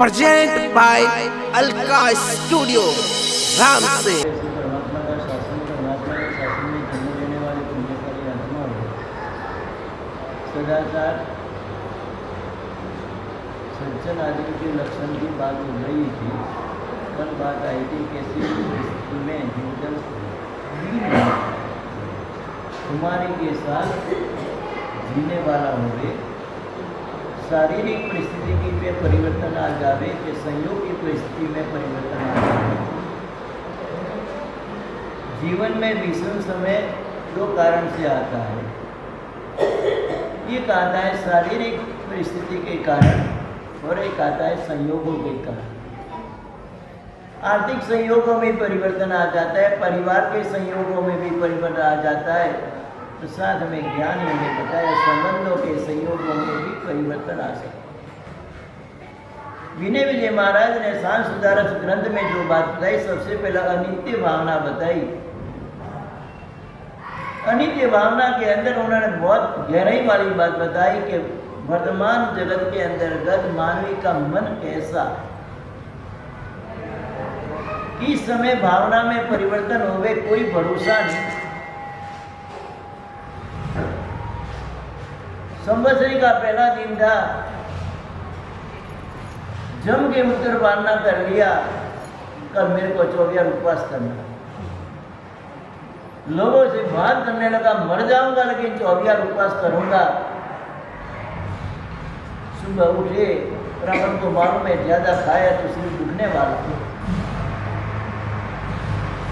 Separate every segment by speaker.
Speaker 1: Present by Alka studio Ram से।
Speaker 2: परमात्मा का शासन, परमात्मा के शासन में जन्म लेने वाले पुण्यकारी आत्माओं, सदाचार सज्जन आदि के लक्षण की बात हो रही थी। कल बात आई थी कैसी स्थिति में जीवन कुमारी के साथ जीने वाला होवे, शारीरिक परिस्थिति में परिवर्तन आ जावे कि संयोग की परिस्थिति में परिवर्तन आ जावे। जीवन में विषम समय दो कारण से आता है। एक आता है शारीरिक परिस्थिति के कारण और एक आता है संयोगों के कारण। आर्थिक संयोगों में परिवर्तन आ जाता है, परिवार के संयोगों में भी परिवर्तन आ जाता है। तो साथ में ज्ञानियों ने बताया संबंधों के संयोगों में भी परिवर्तन आ सकता है। विनय विजय महाराज ने सांस सुधारक ग्रंथ में जो बात बताई, सबसे पहला अनित्य भावना बताई। अनित्य भावना के अंदर उन्होंने बहुत गहराई वाली बात बताई कि वर्तमान जगत के अंतर्गत मानवी का मन कैसा, इस समय भावना में परिवर्तन होवे कोई भरोसा नहीं। संवत्सरी का पहला दिन था, जम के उत्तर वारना कर लिया, कल मेरे को 24 उपवास करना। लोगों से बात करने लगा, मर जाऊंगा लेकिन 24 उपवास करूंगा। सुबह उठे, ब्राह्मण को मालूम है ज्यादा खाया तो सिर दुखने वाला,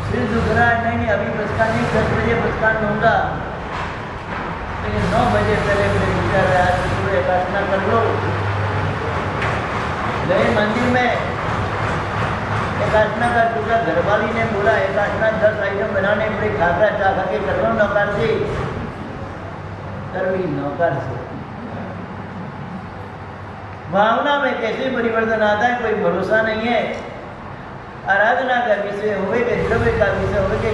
Speaker 2: सिर दुख रहा है, नहीं अभी बचका नहीं, 10 बजे बचका लूंगा। लेकिन 9 बजे पहले मेरे विचार है आज सूर्य उपासना कर लो। गए मंदिर में, एकासना का टुकड़ा घरवाली ने बोला एकासना 10 आइटम बनाने पड़े, खाकर चाह खा के कर लो नौकर से, करवी नौकर से। भावना में कैसे परिवर्तन आता है कोई भरोसा नहीं है। आराधना का विषय होवे कि द्रव्य का विषय होवे कि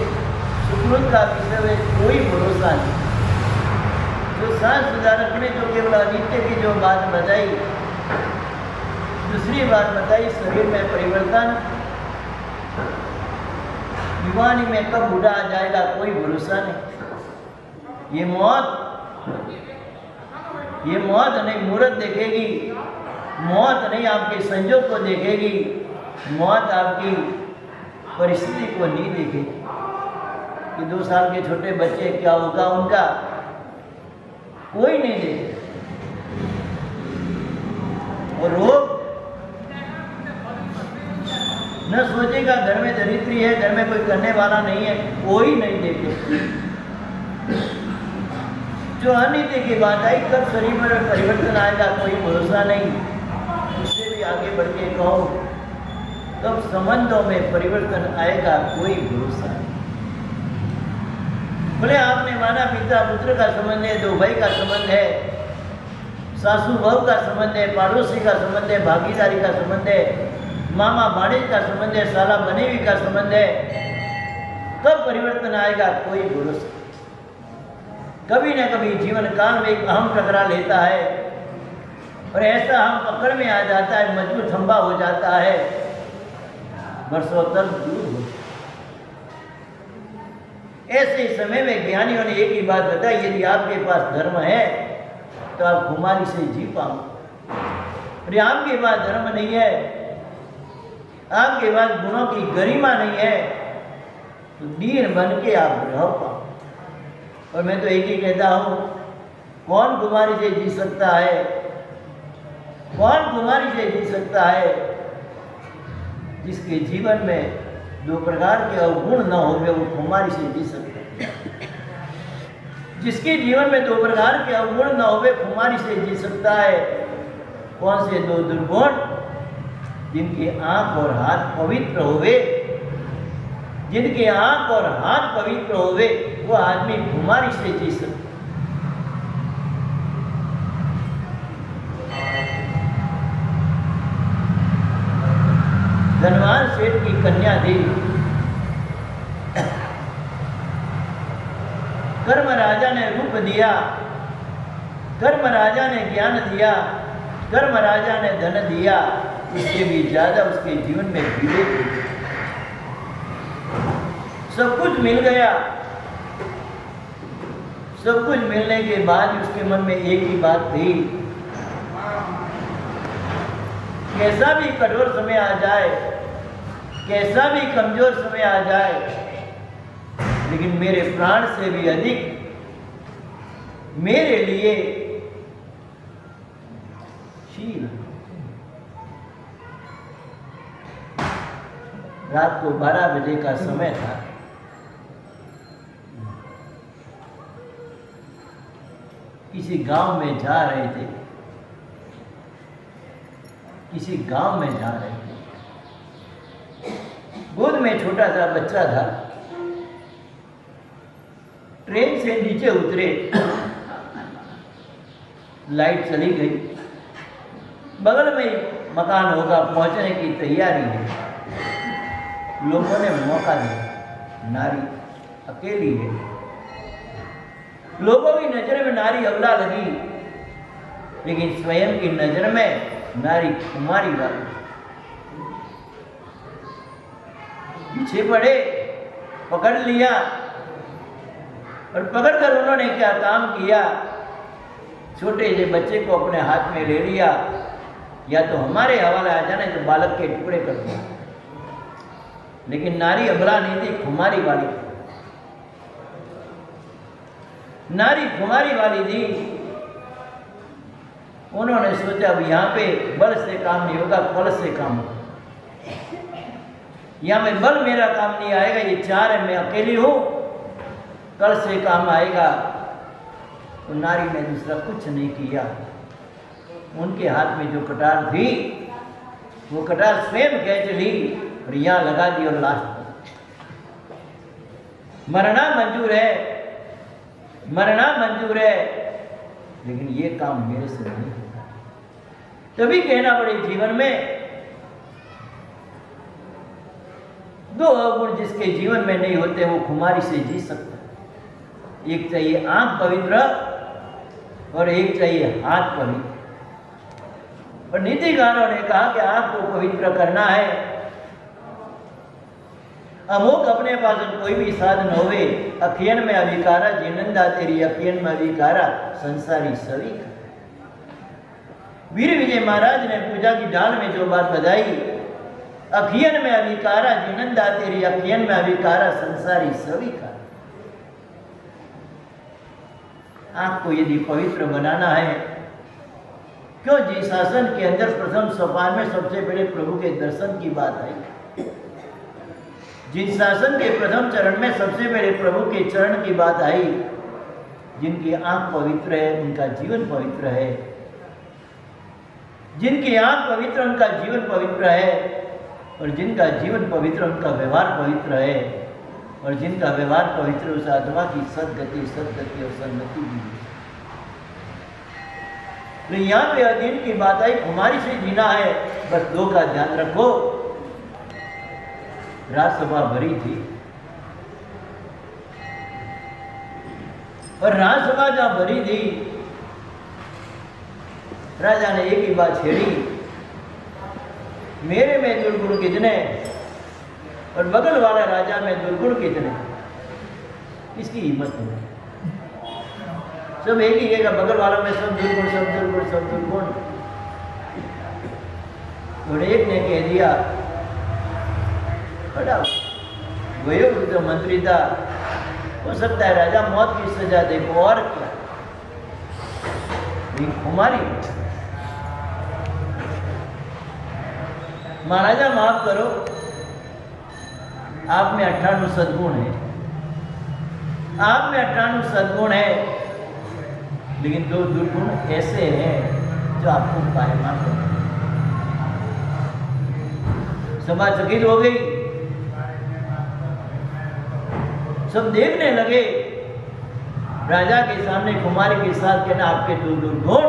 Speaker 2: सुकृत का विषय होवे, कोई भरोसा नहीं। तो सांस सुधारक ने जो केवल अनित्य की जो बात बताई, दूसरी बात बताई शरीर में परिवर्तन, युवानी में कब बूढ़ा आ जाएगा कोई भरोसा नहीं। ये मौत नहीं मूर्त देखेगी, मौत नहीं आपके संयोग को देखेगी, मौत आपकी परिस्थिति को नहीं देखेगी कि 2 साल के छोटे बच्चे क्या होगा उनका, कोई नहीं देखे। और रोग न सोचेगा घर में दरिद्री है, घर में कोई करने वाला नहीं है, कोई नहीं देखे। जो अनित्य की बात आई, कब शरीर में परिवर्तन आएगा कोई भरोसा नहीं। उससे भी आगे बढ़ के कहो कब संबंधों में परिवर्तन आएगा कोई भरोसा नहीं। बोले आपने माना पिता पुत्र का संबंध है, 2 भाई का संबंध है, सासू बहू का संबंध है, पड़ोसी का संबंध है, भागीदारी का संबंध है, मामा भाणेज का संबंध है, साला बनेवी का संबंध है। कब परिवर्तन आएगा कोई भरोसा। कभी न कभी जीवन काल में एक अहम टकरा लेता है और ऐसा हम पकड़ में आ जाता है, मजबूत खंबा हो जाता है, वर्षों तक दूर हो। ऐसे समय में ज्ञानियों ने एक ही बात बताई, यदि आपके पास धर्म है तो आप कुमारी से जी पाओ, और आपके पास धर्म नहीं है, आपके पास गुणों की गरिमा नहीं है, तो दीन बन के आप रह पाओ। और मैं तो एक ही कहता हूँ, कौन कुमारी से जी सकता है, कौन कुमारी से जी सकता है? जिसके जीवन में 2 प्रकार के अवगुण न हो वो कुमारी से जी सकता है। जिसके जीवन में 2 प्रकार के अवगुण न हो कुमारी से जी सकता है। कौन से 2 दुर्गुण? जिनके आंख और हाथ पवित्र होवे, जिनके आंख और हाथ पवित्र होवे वो आदमी कुमारी से जी सकता है। धनवान सेठ की कन्या थी, कर्म राजा ने रूप दिया, कर्म राजा ने ज्ञान दिया, कर्म राजा ने धन दिया, उससे भी ज़्यादा उसके जीवन में विवेक थी। सब कुछ मिल गया। सब कुछ मिलने के बाद उसके मन में एक ही बात थी, कैसा भी कठोर समय आ जाए, कैसा भी कमजोर समय आ जाए, लेकिन मेरे प्राण से भी अधिक मेरे लिए शील। रात को 12 बजे का समय था। किसी गांव में जा रहे थे, किसी गांव में जा रहे थे। गोद में छोटा सा बच्चा था। ट्रेन से नीचे उतरे, लाइट चली गई। बगल में मकान होगा, पहुंचने की तैयारी है। लोगों ने मौका दिया, नारी अकेली है। लोगों की नजर में नारी अबला लगी, लेकिन स्वयं की नजर में नारी कुमारी वाली। पीछे पड़े, पकड़ लिया, और पकड़कर उन्होंने क्या काम किया, छोटे से बच्चे को अपने हाथ में ले लिया, या तो हमारे हवाले आ जाने तो बालक के टुकड़े कर दिया। लेकिन नारी अबला नहीं थी, कुमारी वाली थी। नारी कुमारी वाली थी। उन्होंने सोचा अब यहाँ पे बल से काम नहीं होगा, बल से काम होगा। यहाँ में बल मेरा काम नहीं आएगा, ये चार है, मैं अकेली हूँ, कल से काम आएगा। तो नारी ने दूसरा कुछ नहीं किया। उनके हाथ में जो कटार थी, वो कटार स्वयं खींच ली और यहाँ लगा दी, और लास्ट मरना मंजूर है, मरना मंजूर है, लेकिन ये काम मेरे से नहीं होगा। तभी कहना पड़े जीवन में दो अवगुण जिसके जीवन में नहीं होते वो कुमारी से जी सकता है। एक चाहिए आंख पवित्र और एक चाहिए हाथ पवित्र। और नीतिज्ञानों ने कहा कि आंख को पवित्र करना है, अमोक अपने पास कोई भी साधन होवे, अखियन में अभिकारा जिनंदा तेरी अखियन में अभिकारा संसारी सभी। वीर विजय महाराज ने पूजा की डाल में जो बात बताई, अखियन में अभिकारा जिनंदा तेरी अखियन में अभिकारा संसारी सभी का। आंख को यदि पवित्र बनाना है, क्यों जी शासन के अंदर प्रथम सोपान में सबसे पहले प्रभु के दर्शन की बात आई। जिन शासन के प्रथम चरण में सबसे पहले प्रभु के चरण की बात आई, जिनकी आंख पवित्र है उनका जीवन पवित्र है, जिनकी आंख पवित्र उनका जीवन पवित्र है, और जिनका जीवन पवित्र उनका व्यवहार पवित्र है, और जिनका व्यवहार पवित्र उस आत्मा की सदगति और सन्नति भी है। तो यहाँ पे अधीन की बात आई, कुमारी से जीना है, बस दो का ध्यान रखो। राजसभा भरी थी, और राजसभा जहां भरी थी, राजा ने एक ही बात छेड़ी, मेरे में दुर्गुण कितने और बगल वाला राजा में दुर्गुण कितने, इसकी हिम्मत नहीं। सब एक ही कहेगा, बगल वाला में सब दुर्गुण सब दुर्गुण सब दुर्गुण। और एक ने कह दिया, बड़ा वयोवृद्ध मंत्री था, हो सकता है राजा मौत की सजा दे, और क्या। कुमारी महाराजा माफ करो, आप में 98 सद्गुण है, आप में 98 सद्गुण है, लेकिन दो दुर्गुण ऐसे हैं जो आपको पायमान करते हैं। सभा चकित हो गई, सब देखने लगे। राजा के सामने कुमारी के साथ कहना, आपके दो दुर्गुण।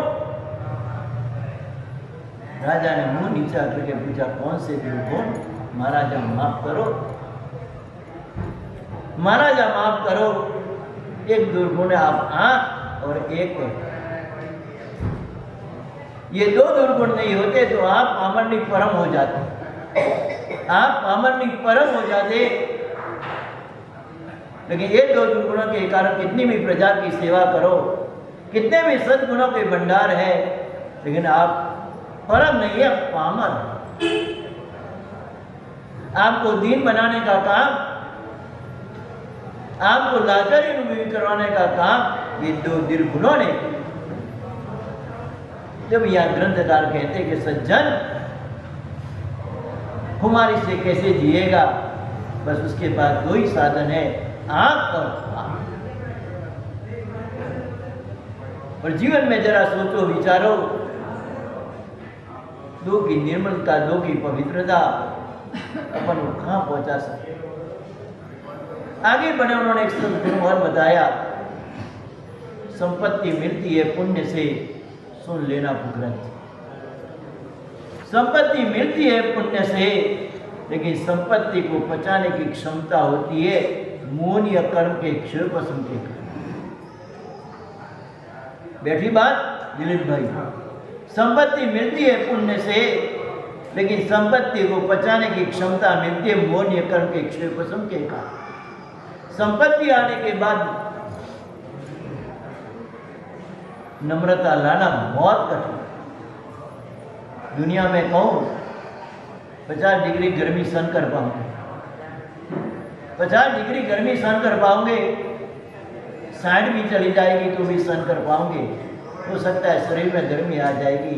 Speaker 2: राजा ने मुंह नीचा करके पूछा, कौन से दुर्गुण? महाराजा माफ करो, महाराजा माफ करो, एक दुर्गुण है आप आंख, और एक ये दो दुर्गुण नहीं होते तो आप पामरनी परम हो जाते, आप पामरनी परम हो जाते। लेकिन ये दो दुर्गुणों के कारण कितनी भी प्रजा की सेवा करो, कितने भी सद्गुणों के भंडार है, लेकिन आप परम नहीं है, पामर। आपको दीन बनाने का काम, आपको लाचारी अनुभवी करवाने का काम ये दो दुर्गुणों ने। जब यह ग्रंथकार कहते कि सज्जन कुमारी से कैसे जिएगा, बस उसके बाद दो ही साधन है, आंख और आंख। और जीवन में जरा सोचो विचारो, दो की निर्मलता, दो की पवित्रता अपन को कहां पहुंचा सकते। आगे बढ़े उन्होंने एक सद्गुण और बताया, संपत्ति मिलती है पुण्य से, सुन लेना ग्रंथ। संपत्ति मिलती है पुण्य से, लेकिन संपत्ति को पचाने की क्षमता होती है मौन या कर्म के क्षय पसम के। बैठी बात दिलीप भाई, संपत्ति मिलती है पुण्य से, लेकिन संपत्ति को पचाने की क्षमता मिलती है मौन या कर्म के क्षय पसम के कारण। संपत्ति आने के बाद नम्रता लाना बहुत कठिन। दुनिया में कहूँ 50 डिग्री गर्मी सहन कर पाऊंगे, 50 डिग्री गर्मी सहन कर पाओगे, 60 भी चली जाएगी तो भी सहन कर पाओगे। हो सकता है शरीर में गर्मी आ जाएगी,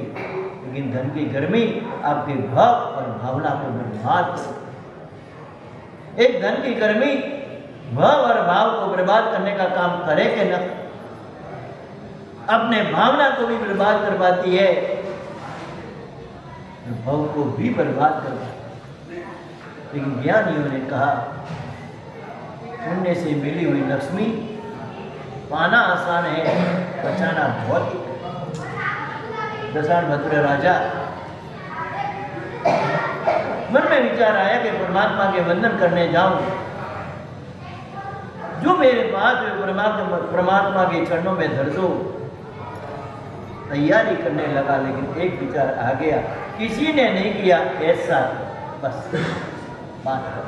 Speaker 2: लेकिन धन की गर्मी आपके भाव और भावना को बर्बाद करे। एक धन की गर्मी भाव और भाव को बर्बाद करने का काम करे कि न, अपने भावना को भी बर्बाद करवाती है, भाव को भी बर्बाद करवाती है। लेकिन ज्ञानियों ने कहा पुण्य से मिली हुई लक्ष्मी पाना आसान है, बचाना बहुत ही। दशाण भद्र राजा मन में विचार आया कि परमात्मा के वंदन करने जाऊं, जो मेरे पास परमात्मा के चरणों में धर दो। तैयारी करने लगा, लेकिन एक विचार आ गया, किसी ने नहीं किया ऐसा, बस बात कर।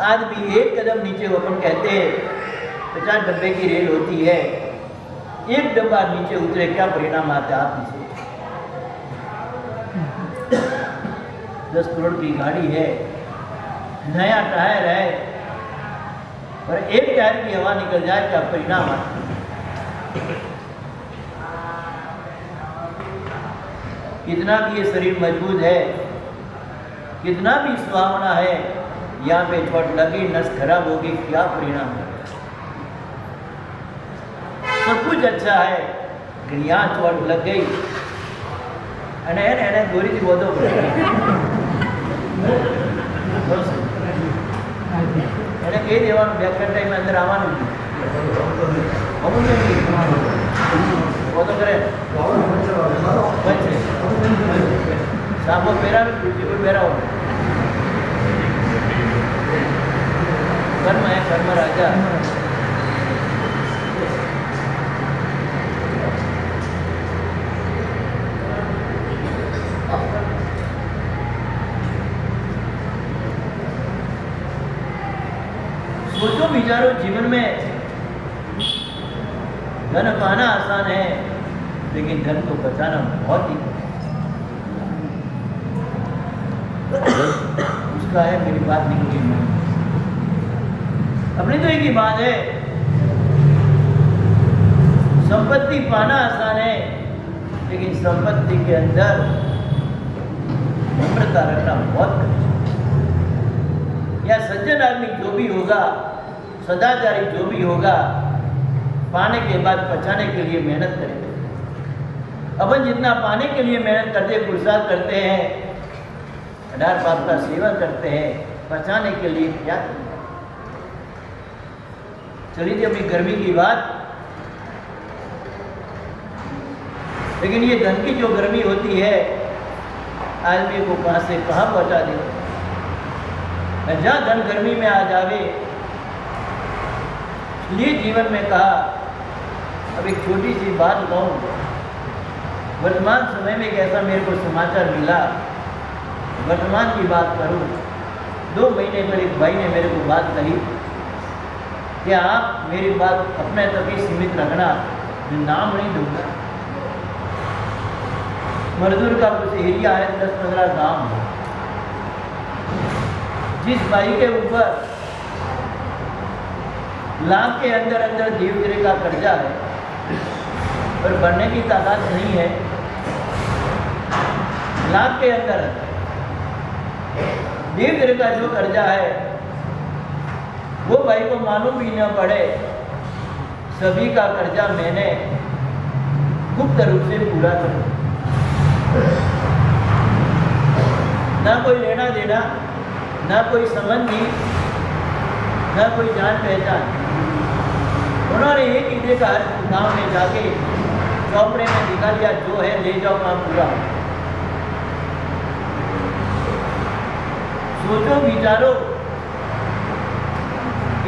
Speaker 2: आदमी एक कदम नीचे, अपन कहते हैं 50 डब्बे की रेल होती है, एक डब्बा नीचे उतरे क्या परिणाम आता है आप इसे। 10 करोड़ की गाड़ी है, नया टायर है, और एक टायर की हवा निकल जाए क्या परिणाम आता है। कितना भी ये शरीर मजबूत है, कितना भी सुहावना है, यहाँ पे चोट लगी, नस खराब होगी, क्या परिणाम है। सब कुछ अच्छा है, लेकिन यहाँ चोट लग गई, એને દોરીથી બોધો પડે, એને કહી દેવાનું બેકર ટાઈમ અંદર આવવાનું અમુક બોધો કરે સાપો પહેરાવે, ખુરશી પર પહેરાવો, કર્મ હે કર્મ રાજા। सोचो विचारो, जीवन में धन पाना आसान है, लेकिन धन को बचाना बहुत ही उसका है। मेरी बात नहीं होगी, अपनी तो एक ही बात है, संपत्ति पाना आसान है, लेकिन संपत्ति के अंदर नम्रता रखना बहुत कठिन। या सज्जन आदमी जो भी होगा, सदाचारी जो भी होगा, पाने के बाद पचाने के लिए मेहनत करेगा। अपन जितना पाने के लिए मेहनत करते, पुरुषार्थ करते हैं, 18 पाप का सेवन करते हैं, पचाने के लिए क्या करते? चलिए अपनी गर्मी की बात, लेकिन ये धन की जो गर्मी होती है, आदमी को कहाँ से कहाँ पहुँचा देती। जहाँ धन गर्मी में आ जावे, इसलिए जीवन में कहा अब एक छोटी सी बात कहूँ, वर्तमान समय में एक ऐसा मेरे को समाचार मिला, वर्तमान की बात करूँ, 2 महीने पर एक भाई ने मेरे को बात कही कि आप मेरी बात अपने तक ही सीमित रखना, मैं नाम नहीं दूंगा। मजदूर का कुछ एरिया है, 10-15 गाँव है। जिस भाई के ऊपर लाख के अंदर अंदर देवगिरी का कर्जा है पर भरने की ताकत नहीं है, लाख के अंदर देवगिरी का जो कर्जा है वो भाई को मालूम भी न पड़े, सभी का कर्जा मैंने गुप्त रूप से पूरा करूँ, ना कोई लेना देना, ना कोई संबंधी, ना कोई जान पहचान। उन्होंने एक ही देखा, गाँव में जाके चौपड़े में दिखा लिया, जो है ले जाओ, काम पूरा। सोचो विचारो,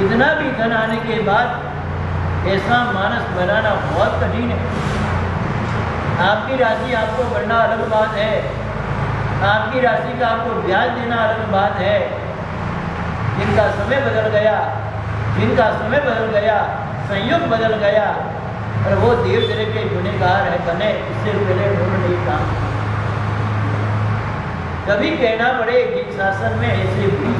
Speaker 2: इतना भी धन आने के बाद ऐसा मानस बनाना बहुत कठिन है। आपकी राशि आपको भरना अलग बात है, आपकी राशि का आपको ब्याज देना अलग बात है। जिनका समय बदल गया, जिनका समय बदल गया, संयोग बदल गया, और वो देव धीरे के गुनहगार है बने, इससे पहले उन्होंने नहीं काम। कभी कहना पड़े जिस शासन में ऐसे भी।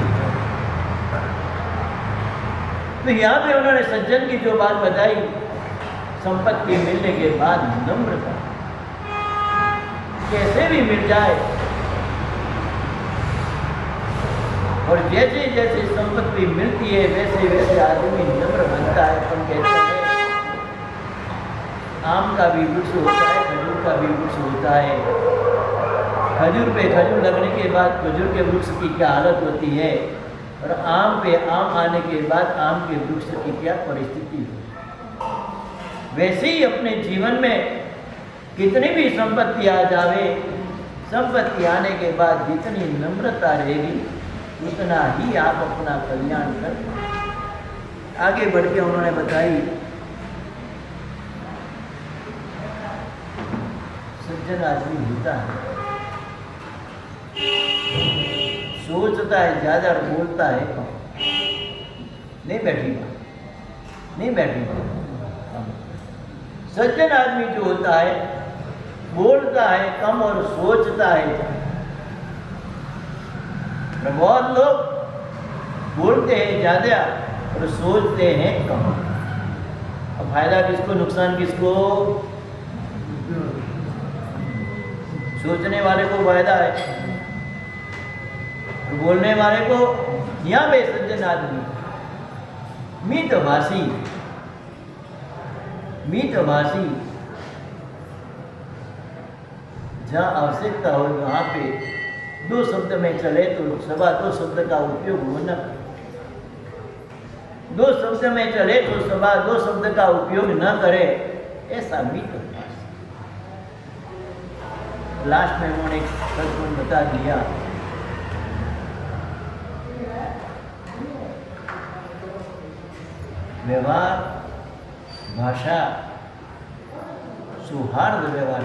Speaker 2: तो यहाँ पे उन्होंने सज्जन की जो बात बताई, संपत्ति मिलने के बाद नम्रता, कैसे भी मिल जाए, और जैसे जैसे संपत्ति मिलती है वैसे वैसे आदमी नम्र बनता है। हम कहते हैं आम का भी वृक्ष होता है, खजूर का भी वृक्ष होता है। खजूर पे खजूर लगने के बाद खजूर के वृक्ष की क्या हालत होती है, और आम पे आम आने के बाद आम के वृक्ष की क्या परिस्थिति है। वैसे ही अपने जीवन में कितनी भी संपत्ति आ जावे, संपत्ति आने के बाद जितनी नम्रता रहेगी उतना ही आप अपना कल्याण कर। आगे बढ़ के उन्होंने बताई, सज्जन आदमी होता है, सोचता है ज्यादा और बोलता है कम। नहीं बैठी बात, नहीं बैठी बात। सज्जन आदमी जो होता है बोलता है कम और सोचता है। बहुत लोग बोलते हैं ज्यादा और सोचते हैं कम। अब फायदा किसको, नुकसान किसको? सोचने वाले को फायदा है, और बोलने वाले को। यहाँ पे सज्जन आदमी मितभाषी, मितभाषी, जहाँ आवश्यकता हो वहाँ पे 2 शब्द में चले तो 2 शब्द का उपयोग होना, 2 शब्द में चले तो 2 शब्द का उपयोग न करे, ऐसा मित्र। लास्ट में उन्होंने एक बता दिया, व्यवहार, भाषा, सौहार्द व्यवहार।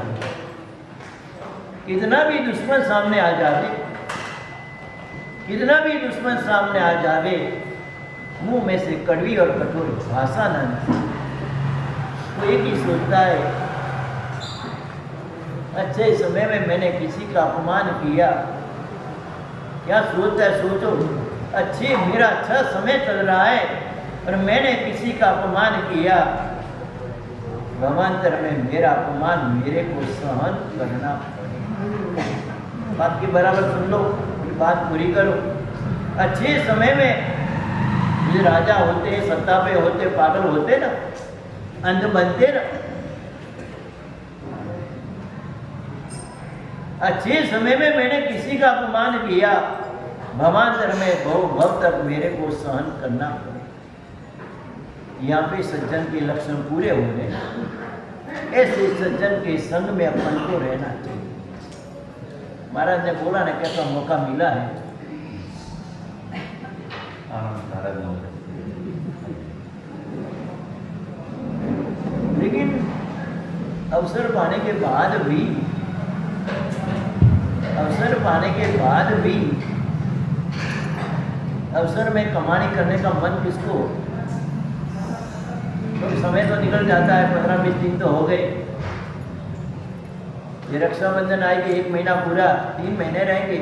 Speaker 2: कितना भी दुश्मन सामने आ जावे, कितना भी दुश्मन सामने आ जावे, मुंह में से कड़वी और कठोर भाषा न निकले। तो एक ही सोचता है, अच्छे समय में मैंने किसी का अपमान किया। क्या सोचता है? सोचो, मेरा अच्छा समय चल रहा है और मैंने किसी का अपमान किया, भवांतर में मेरा अपमान मेरे को सहन करना पड़ेगा। बात की बराबर सुन लो, बात पूरी करो। अच्छे समय में ये राजा होते, सत्ता पे होते, पागल होते ना, अंध बनते ना। अच्छे समय में मैंने किसी का अपमान किया, भवांतर में भव तक मेरे को सहन करना पड़े। यहाँ पे सज्जन के लक्षण पूरे हो गए। ऐसे सज्जन के संग में अपन को रहना चाहिए। महाराज ने बोला ना, कैसा मौका मिला है। लेकिन अवसर पाने के बाद भी अवसर में कमानी करने का मन किसको? तो समय तो निकल जाता है, 15-20 दिन तो हो गए। ये रक्षाबंधन आएगी, 1 महीना पूरा, 3 महीने रहेंगे।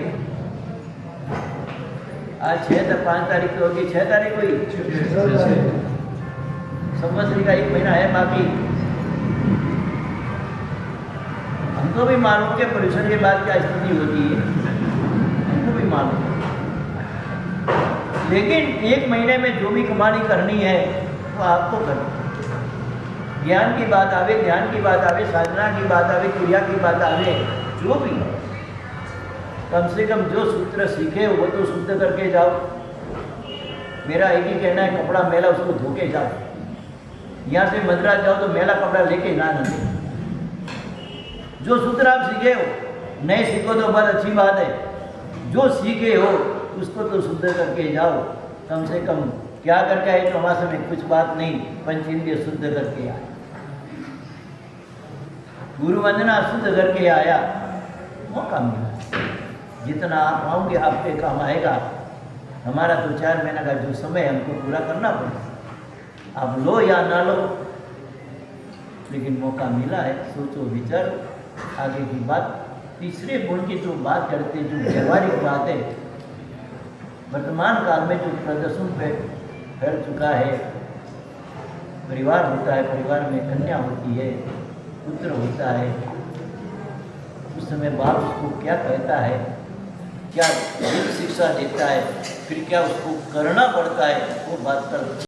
Speaker 2: आज 5 तारीख तो होगी, 6 तारीख हुई, संवत्सरी का 1 महीना है बाकी। हमको भी मालूम के पॉल्यूशन के बाद क्या स्थिति होती है, हमको भी मालूम। लेकिन 1 महीने में जो भी कमानी करनी है वो आपको करनी। ज्ञान की बात आवे, ध्यान की बात आवे, साधना की बात आवे, क्रिया की बात आवे, जो भी, कम से कम जो सूत्र सीखे वो तो शुद्ध करके जाओ। मेरा एक ही कहना है, कपड़ा मैला उसको धो के जाओ। यहाँ से मद्रास जाओ तो मैला कपड़ा लेके ना निकले। जो सूत्र आप सीखे हो, नहीं सीखो तो बहुत अच्छी बात है, जो सीखे हो उसको तो शुद्ध करके जाओ। कम से कम क्या करके आए तो हमारे में कुछ बात नहीं, पंचेंद्रिय शुद्ध करके आए, गुरु वंदना शुद्ध करके आया, मौका मिला। जितना आप आओगे आपके काम आएगा। हमारा तो 4 महीने का जो समय हमको पूरा करना पड़ेगा, आप लो या ना लो, लेकिन मौका मिला है। सोचो, विचारो आगे की बात। तीसरे गुण की जो बात करते, जो व्यवहारिक बात है, वर्तमान काल में जो प्रदर्शन फैल चुका है, परिवार होता है, परिवार में कन्या होती है, पुत्र होता है, उस समय बाप उसको क्या कहता है, क्या शिक्षा देता है, फिर क्या उसको करना पड़ता है, वो बात कर